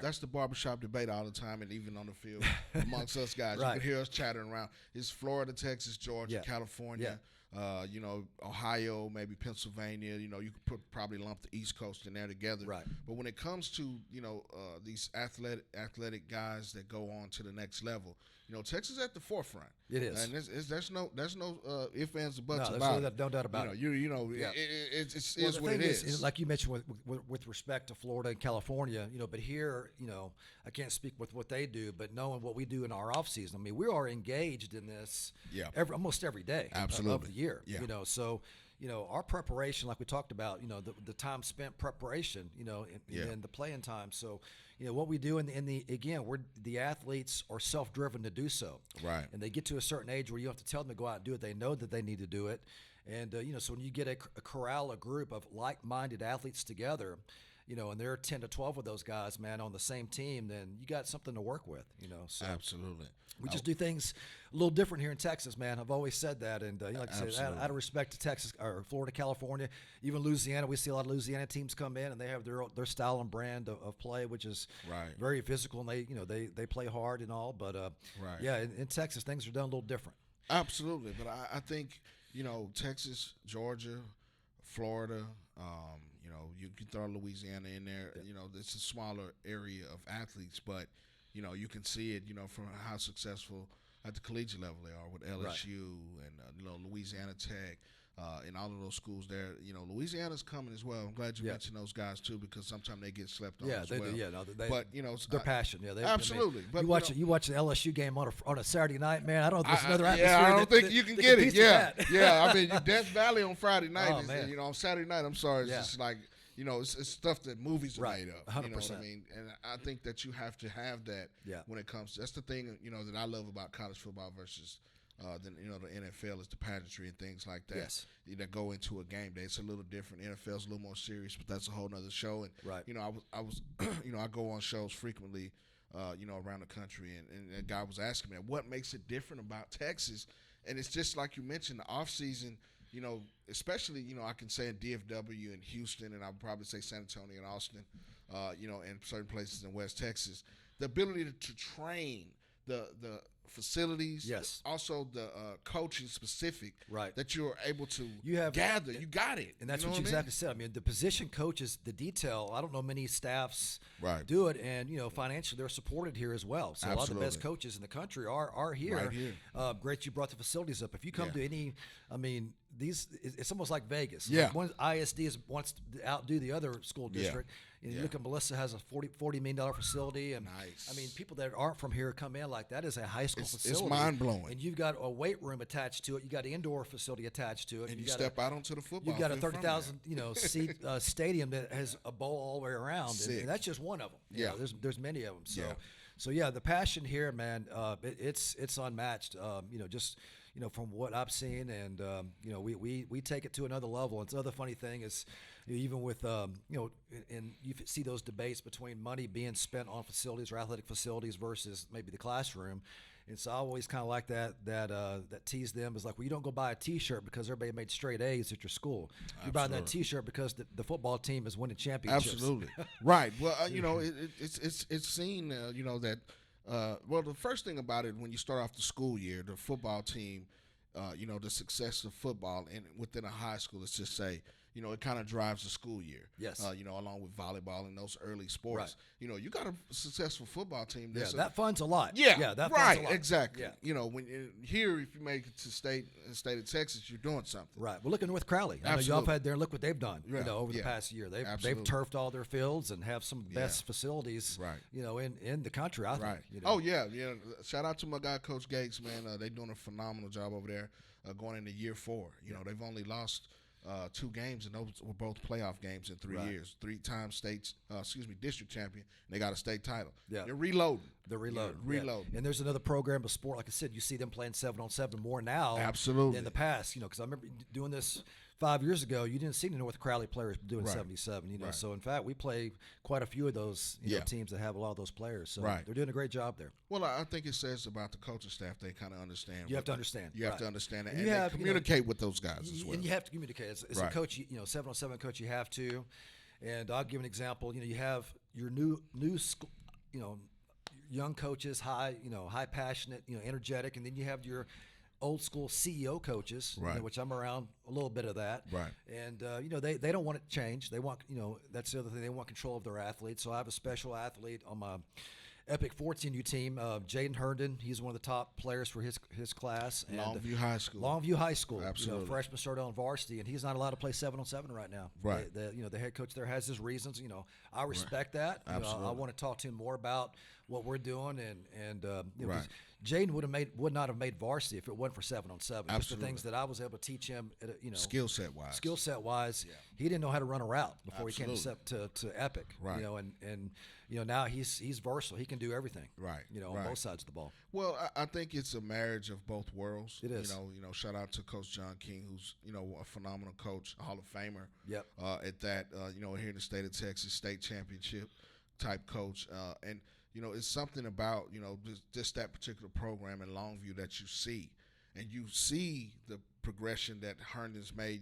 that's the barbershop debate all the time and even on the field amongst us guys. You can hear us chattering around. It's Florida, Texas, Georgia, California, Ohio, maybe Pennsylvania. You could probably lump the East Coast in there together. Right. But when it comes to, these athletic guys that go on to the next level, Texas is at the forefront. It is, and there's no ifs, ands, or buts about it. No doubt about it. It's what it is. Like you mentioned with respect to Florida and California, but here, I can't speak with what they do, but knowing what we do in our off season, I mean, we are engaged in this almost every day of the year. So. our preparation, like we talked about, the time spent preparation, and the playing time. So, what we do again, the athletes are self-driven to do so. Right. And they get to a certain age where you don't have to tell them to go out and do it. They know that they need to do it. And, so when you get a corral, a group of like-minded athletes together, and there are 10 to 12 of those guys, man, on the same team, then you got something to work with, So Absolutely. we just do things a little different here in Texas, man. I've always said that. And like I said, out of respect to Texas or Florida, California, even Louisiana, we see a lot of Louisiana teams come in and they have their style and brand of play, which is very physical, and they play hard and all. But, in Texas, things are done a little different. Absolutely. But I think, Texas, Georgia, Florida, you can throw Louisiana in there. It's a smaller area of athletes, but, you can see it, from how successful at the collegiate level they are with LSU and, Louisiana Tech. And all of those schools there, Louisiana's coming as well. I'm glad you mentioned those guys too, because sometimes they get slept on as well. But their passion, absolutely. But you watch the LSU game on a Saturday night, man. I don't know if there's another atmosphere. Yeah, I don't think you can get it. Yeah, yeah. I mean, Death Valley on Friday night. Man. On Saturday night, I'm sorry, it's just like it's stuff that movies are made of. 100%. You know what I mean? And I think that you have to have that when it comes to. That's the thing, that I love about college football versus. The NFL is the pageantry and things like that. Yes. That go into a game day. It's a little different. NFL's a little more serious, but that's a whole nother show. And I was I go on shows frequently, around the country, and a guy was asking me what makes it different about Texas, and it's just like you mentioned, the off season. Especially I can say in DFW and Houston, and I'll probably say San Antonio and Austin, and certain places in West Texas, the ability to train the facilities, also the coaching specific, that you're able to gather. You got it. And that's what you exactly said. I mean, the position coaches, the detail, I don't know many staffs do it, and, financially they're supported here as well. So a lot of the best coaches in the country are here. Right here. Great you brought the facilities up. If you come to any, it's almost like Vegas. Yeah. Like one ISD wants to outdo the other school district. And you look at Melissa has a $40 million facility, and people that aren't from here come in like that is a high school facility. It's mind blowing. And you've got a weight room attached to it. You got an indoor facility attached to it. And you step out onto the football. You've got a 30,000 seat stadium that has a bowl all the way around, and that's just one of them. There's many of them. So the passion here, man, it's unmatched. From what I've seen, and we take it to another level. And the other funny thing is, even with and you see those debates between money being spent on facilities or athletic facilities versus maybe the classroom. And so I always kind of like that tease them is like, well, you don't go buy a T-shirt because everybody made straight A's at your school. You buy that T-shirt because the football team is winning championships. Absolutely, right. Well, it's seen that. Well, the first thing about it, when you start off the school year, the football team, the success of football and within a high school, let's just say, it kind of drives the school year. Yes. Along with volleyball and those early sports. Right. You got a successful football team. That funds a lot. Yeah, that right, funds a lot. Exactly. Yeah. When here, if you make it to state of Texas, you're doing something. Right. Well, look at North Crowley. I know y'all have had there. Look what they've done. Over the past year, they've turfed all their fields and have some of the best facilities. Right. In the country. I think. Right. Oh yeah. Shout out to my guy, Coach Gates. Man, they're doing a phenomenal job over there. Going into year 4. They've only lost 2 games, and those were both playoff games in 3 years. 3-time district champion. And they got a state title. Yeah. They're reloading. Reloading. And there's another program of sport, like I said, you see them playing 7-on-7 more now. Absolutely. Than in the past. Because I remember doing this 5 years ago. You didn't see the North Crowley players doing 77. So in fact, we play quite a few of those teams that have a lot of those players. So they're doing a great job there. Well, I think it says about the coaching staff. They kind of understand. You have to understand. You have to understand it, and they communicate with those guys as well. And you have to communicate as a coach. 7-on-7 coach, you have to. And I'll give an example. You have your new school, young coaches, high passionate, energetic, and then you have your old school CEO coaches, which I'm around a little bit of that. Right. And they don't want it to change. They want that's the other thing. They want control of their athletes. So I have a special athlete on my Epic 14U team, Jaden Herndon. He's one of the top players for his class. And Longview High School. Longview High School. Absolutely. Freshman started on varsity, and he's not allowed to play 7-on-7 right now. Right. The head coach there has his reasons. I respect that. Absolutely. I want to talk to him more about what we're doing, and Jaden would not have made varsity if it wasn't for 7-on-7. Just the Absolutely. things that I was able to teach him, Skill set wise. he didn't know how to run a route before he Absolutely. came to Epic. Right. And now he's versatile. He can do everything. Right. On both sides of the ball. Well, I think it's a marriage of both worlds. It is. Shout out to Coach John King, who's a phenomenal coach, a Hall of Famer. Yep. At that, here in the state of Texas, state championship type coach, and it's something about just that particular program in Longview that you see, and you see the progression that Herndon's made.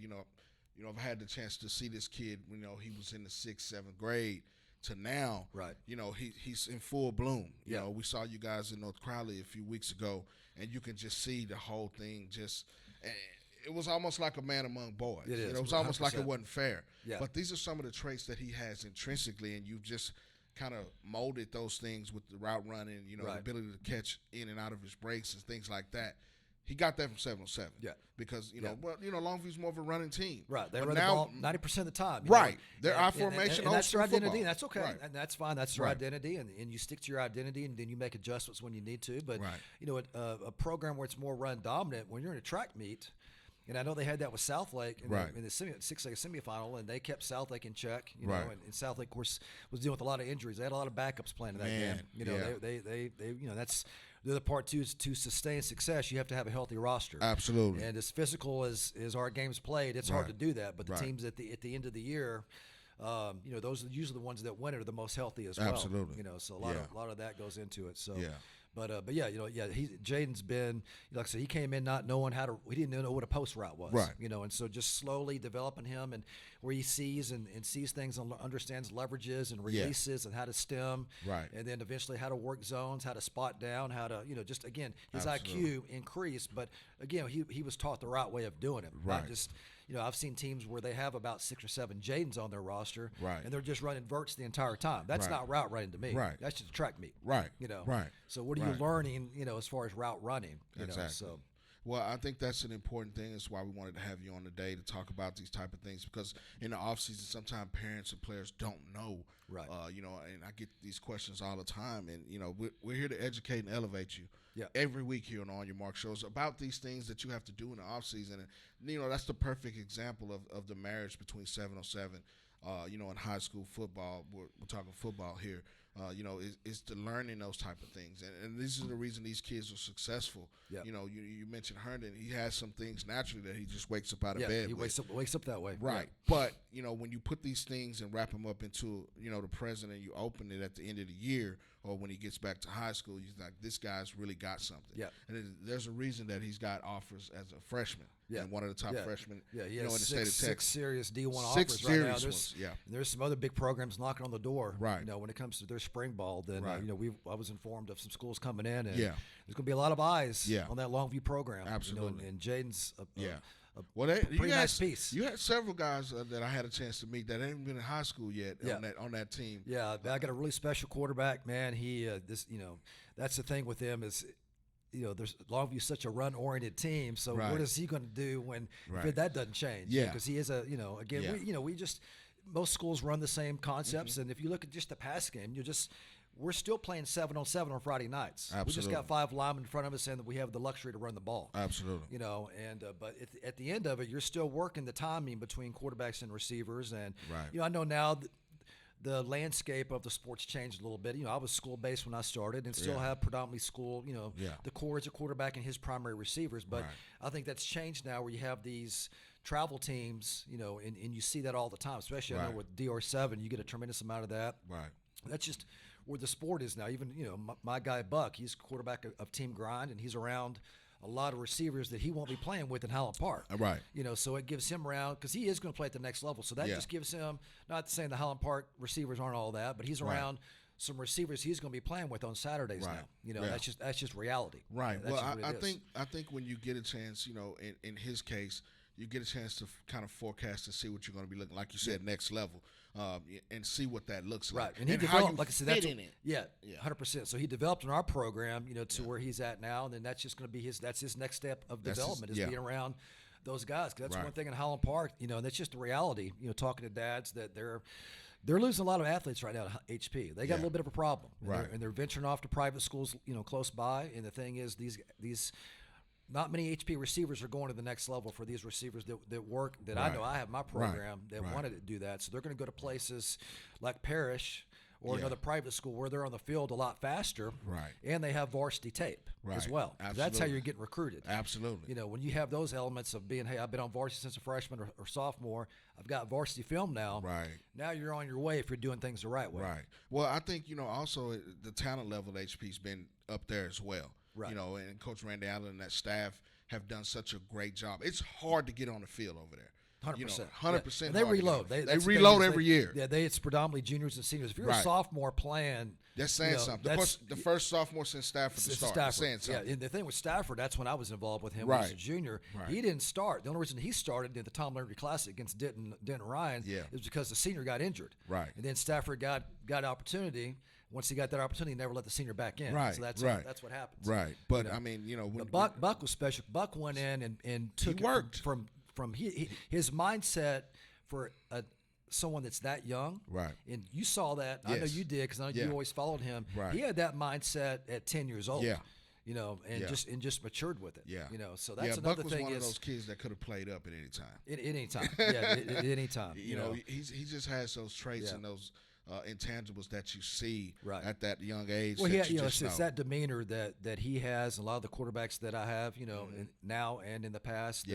I've had the chance to see this kid. He was in the 6th, 7th grade. To now, right? He's in full bloom. Yeah. We saw you guys in North Crowley a few weeks ago, and you can just see the whole thing. It was almost like a man among boys. It is. It was almost 100%. like it wasn't fair. Yeah. But these are some of the traits that he has intrinsically, and you've just kind of molded those things with the route running. Right. The ability to catch in and out of his breaks and things like that. He got that from 7-on-7. Yeah. Because, Longview's more of a running team. Right. They But run now, the ball 90% of the time. Right. They're our formation. And that's their old school identity. football. And that's okay. Right. And that's fine. That's their Right. identity. And you stick to your identity, and then you make adjustments when you need to. But, Right. A program where it's more run dominant, when you're in a track meet, and I know they had that with Southlake in Right. the 6A semifinal, and they kept Southlake in check. Right. And Southlake, of course, was dealing with a lot of injuries. They had a lot of backups playing in that Man, game. yeah. They that's the other part too, is to sustain success. You have to have a healthy roster. Absolutely. And as physical as our game's played, it's hard to do that. But the Right. teams at the end of the year, those are usually the ones that win it are the most healthy as well. Absolutely. So a Yeah. lot of that goes into it. So Yeah. But Jaden's been, like I said, he came in not knowing he didn't know what a post route was. Right. And so just slowly developing him, and where he sees and sees things and understands leverages and releases and how to stem. Right. And then eventually how to work zones, how to spot down, how to, just again, his Absolutely. IQ increased, but again, he was taught the right way of doing it. Right. Not just, I've seen teams where they have about 6 or 7 Jadens on their roster, Right. and they're just running verts the entire time. That's Right. not route running to me. Right. That's just a track meet. Right. Right. So what are you Right. learning, as far as route running? Exactly. So Well, I think that's an important thing. That's why we wanted to have you on today to talk about these type of things, because in the offseason, sometimes parents and players don't know. Right. And I get these questions all the time, and we're here to educate and elevate you. Yeah. Every week here on Your Mark shows about these things that you have to do in the offseason, and that's the perfect example of the marriage between 7-on-7. In high school football, we're talking football here. Is to learning those type of things, and this is the reason these kids are successful. Yep. You mentioned Herndon; he has some things naturally that he just wakes up out of yeah, bed. he with. wakes up that way. Right. But, when you put these things and wrap them up into, the present, and you open it at the end of the year, or when he gets back to high school, you're like, this guy's really got something. Yeah. And there's a reason that he's got offers as a freshman. Yeah. And one of the top Yeah. freshmen, Yeah, he in the has state of six Texas. serious D1 Six offers right now. serious There's, ones, yeah. and there's some other big programs knocking on the door. Right. When it comes to their spring ball, then Right. I was informed of some schools coming in, and Yeah. there's going to be a lot of eyes Yeah. on that Longview program. Absolutely. And Jaden's Yeah. a Well, pretty nice piece. You had several guys that I had a chance to meet that ain't been in high school yet Yeah. on that team. Yeah, I got a really special quarterback, man. He that's the thing with him is, there's Longview's such a run-oriented team. So Right. what is he going to do when Right. if that doesn't change? Yeah. because he is again, Yeah. we just most schools run the same concepts, Mm-hmm. and if you look at just the pass game, we're still playing 7-on-7 on Friday nights. We just Absolutely. got 5 linemen in front of us, and we have the luxury to run the ball. Absolutely. But at the end of it, you're still working the timing between quarterbacks and receivers. And Right. I know now the landscape of the sport's changed a little bit. I was school-based when I started, and still Yeah. have predominantly school. Yeah. The core is a quarterback and his primary receivers. But Right. I think that's changed now, where you have these travel teams. And you see that all the time, especially I know Right. with DR7, you get a tremendous amount of that. Right. That's just where the sport is now. Even my guy Buck, he's quarterback of Team Grind, and he's around a lot of receivers that he won't be playing with in Highland Park. Right. So it gives him around, because he is going to play at the next level. So that Yeah. just gives him, not saying the Highland Park receivers aren't all that, but he's Right. around some receivers he's going to be playing with on Saturdays Right. now. Yeah. That's just reality. Right. That's Well, just what I it is. think when you get a chance, in his case, you get a chance to kind of forecast and see what you're going to be looking like. You said next level, and see what that looks Right, like. and he how developed, you like I said, fit that's in it. Yeah, Yeah. 100%. So he developed in our program, to where he's at now, and then that's just going to be his next step of That's his- development is yeah. being around those guys. 'Cause that's Right. one thing in Highland Park, and that's just the reality. Talking to dads that they're They're losing a lot of athletes right now to HP. They got a little bit of a problem, and they're venturing off to private schools, close by. And the thing is, these not many HP receivers are going to the next level for these receivers that work. That I know I have my program that wanted to do that, so they're going to go to places like Parrish or another private school where they're on the field a lot faster, and they have varsity tape as well. That's how you're getting recruited. Absolutely. When you have those elements of being, hey, I've been on varsity since a freshman or sophomore, I've got varsity film now. Now you're on your way if you're doing things the right way. Well, I think, also the talent level at HP's been up there as well. And Coach Randy Allen and that staff have done such a great job. It's hard to get on the field over there. 100%. 100%. They reload. They reload every year. It's predominantly juniors and seniors. If you're a sophomore playing, that's saying something. The first sophomore since Stafford to start. That's saying something. Yeah, and the thing with Stafford, that's when I was involved with him when he was a junior. He didn't start. The only reason he started in the Tom Landry Classic against Denton Ryan is because the senior got injured. And then Stafford got opportunity. Once he got that opportunity, he never let the senior back in. So that's what happens. But I mean, when Buck was special. Buck went in and took it from his mindset for someone that's that young. And you saw that. I know you did because I know you always followed him. He had that mindset at 10 years old. And just matured with it. So that's another Buck was thing. One of those kids that could have played up at any time. At any time. At any time. He just has those traits and those intangibles that you see at that young age. Well, it's that demeanor that he has, and a lot of the quarterbacks that I have, now and in the past,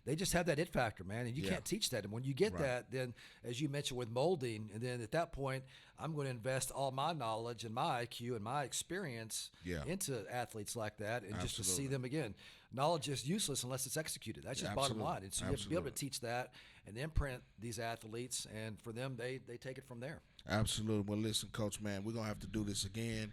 they just have that it factor, man, and you can't teach that. And when you get that, then as you mentioned with molding, and then at that point, I'm going to invest all my knowledge and my IQ and my experience into athletes like that, and just to see them again. Knowledge is useless unless it's executed. That's just bottom line. And so you have to be able to teach that and imprint these athletes, and for them, they take it from there. Absolutely. Well, listen, Coach, man, we're going to have to do this again,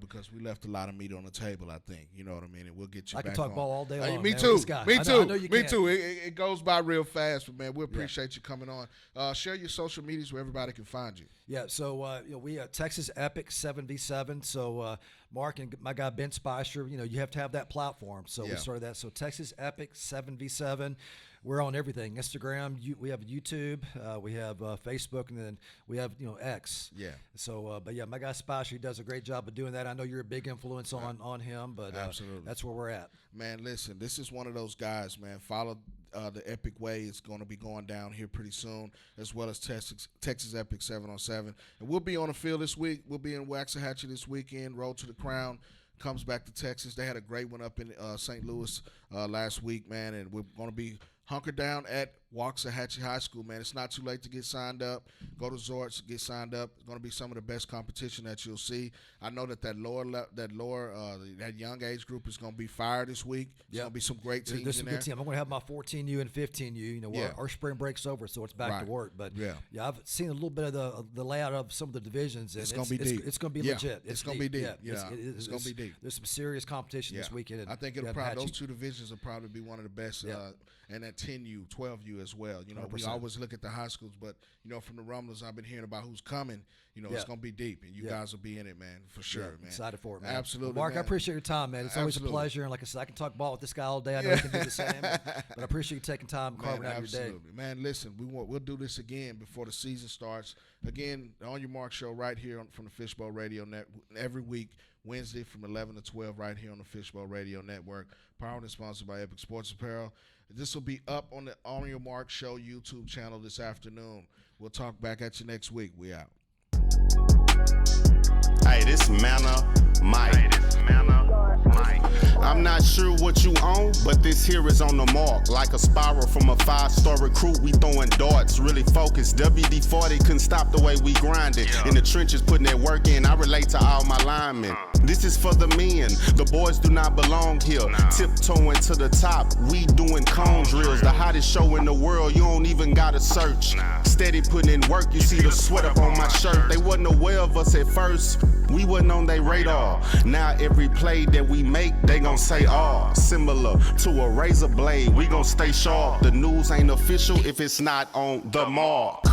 because we left a lot of meat on the table, I think. You know what I mean? And we'll get you back on. I can talk ball all day long. Me too. Me too. I know you Me can. too. It goes by real fast, but, man, we appreciate you coming on. Share your social medias where everybody can find you. Yeah, so we Texas Epic 7v7. So Mark and my guy Ben Spicer, you have to have that platform. So we started that. So Texas Epic 7v7. We're on everything. Instagram, we have YouTube, we have Facebook, and then we have X. So, but my guy Spicer, he does a great job of doing that. I know you're a big influence on him, but absolutely, that's where we're at. Man, listen, this is one of those guys, man. Follow the Epic Way. It's going to be going down here pretty soon, as well as Texas Epic 7-on-7. And we'll be on the field this week. We'll be in Waxahachie this weekend. Road to the Crown comes back to Texas. They had a great one up in St. Louis last week, man, and we're going to be hunker down at Waxahachie High School, man. It's not too late to get signed up. Go to Zorts, get signed up. It's going to be some of the best competition that you'll see. I know that that young age group is going to be fire this week. There's going to be some great teams There's some in there. Good team. I'm going to have my 14U and 15U. Our spring break's over, so it's back to work. But I've seen a little bit of the layout of some of the divisions. And it's going to be deep. It's going to be legit. It's going to be deep. It's going to be deep. There's some serious competition this weekend. I think those two divisions will probably be one of the best. And that 10U, 12U as well. We always look at the high schools, but from the rumblings I've been hearing about who's coming, it's going to be deep, and you guys will be in it, man, for sure, man. Excited for it, man. Absolutely, well, Mark. Man. I appreciate your time, man. It's always a pleasure, and like I said, I can talk ball with this guy all day. I know he can do the same, but I appreciate you taking time, carving out your day. Man. Listen, we'll do this again before the season starts. Again, the On Your Mark show right here from the Fishbowl Radio Net every week. Wednesday from 11 to 12 right here on the Fishbowl Radio Network. Powered and sponsored by Epic Sports Apparel. This will be up on the On Your Mark Show YouTube channel this afternoon. We'll talk back at you next week. We out. Hey, this Manna Mike. I'm not sure what you own, but this here is on the mark. Like a spiral from a 5-star recruit, we throwing darts, really focused. WD-40 couldn't stop the way we grinded. In the trenches, putting that work in, I relate to all my linemen. This is for the men, the boys do not belong here. Tiptoeing to the top, we doing cone drills. The hottest show in the world, you don't even gotta search. Steady putting in work, you see the sweat up on my shirt. They wasn't aware of us at first, we wasn't on their radar. Now every play that we make, they gon' say, similar to a razor blade, we gon' stay sharp. The news ain't official if it's not on the mark.